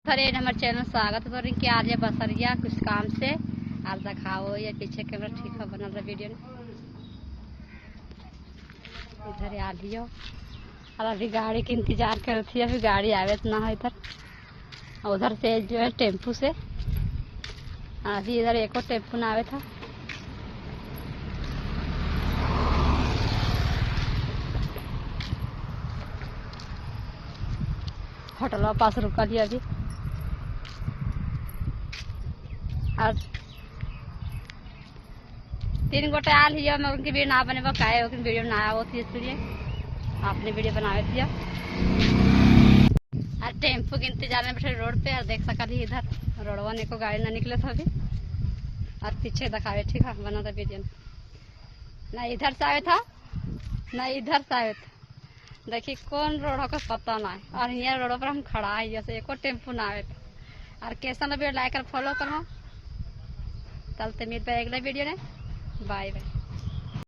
अरे हमारे चैनल स्वागत करें कि आज ये बसरिया कुछ काम से आप दिखाओ ये पीछे कैमरा ठीक है बनल रहा वीडियो में। इधर आ लियो और अभी गाड़ी के इंतजार कर रही है, अभी गाड़ी आवे तो ना है इधर। उधर से जो है टेम्पू से अभी इधर एको टेम्पू ना आवे था। होटल पास रुका लिया अभी और 3 गोटे आल ही मैं उनकी वीडियो ना बने काहे उनकी वीडियो ना आया थी इसलिए आपने वीडियो बनावे थी। और टेम्पो के इंतजार में बैठे रोड पे और देख सका थी इधर रोडवा ने को गाड़ी ना निकले था अभी और पीछे दिखावे ठीक है बना था वीडियो ना इधर से आवे था ना इधर से आवे था। देखिए कौन रोड का पता ना है और यहाँ रोड पर हम खड़ा है जैसे एको टेम्पो ना आवे था। और कैसा ना वीडियो लाइक और फॉलो करो। चलते मिलते अगले वीडियो में। Bye bye.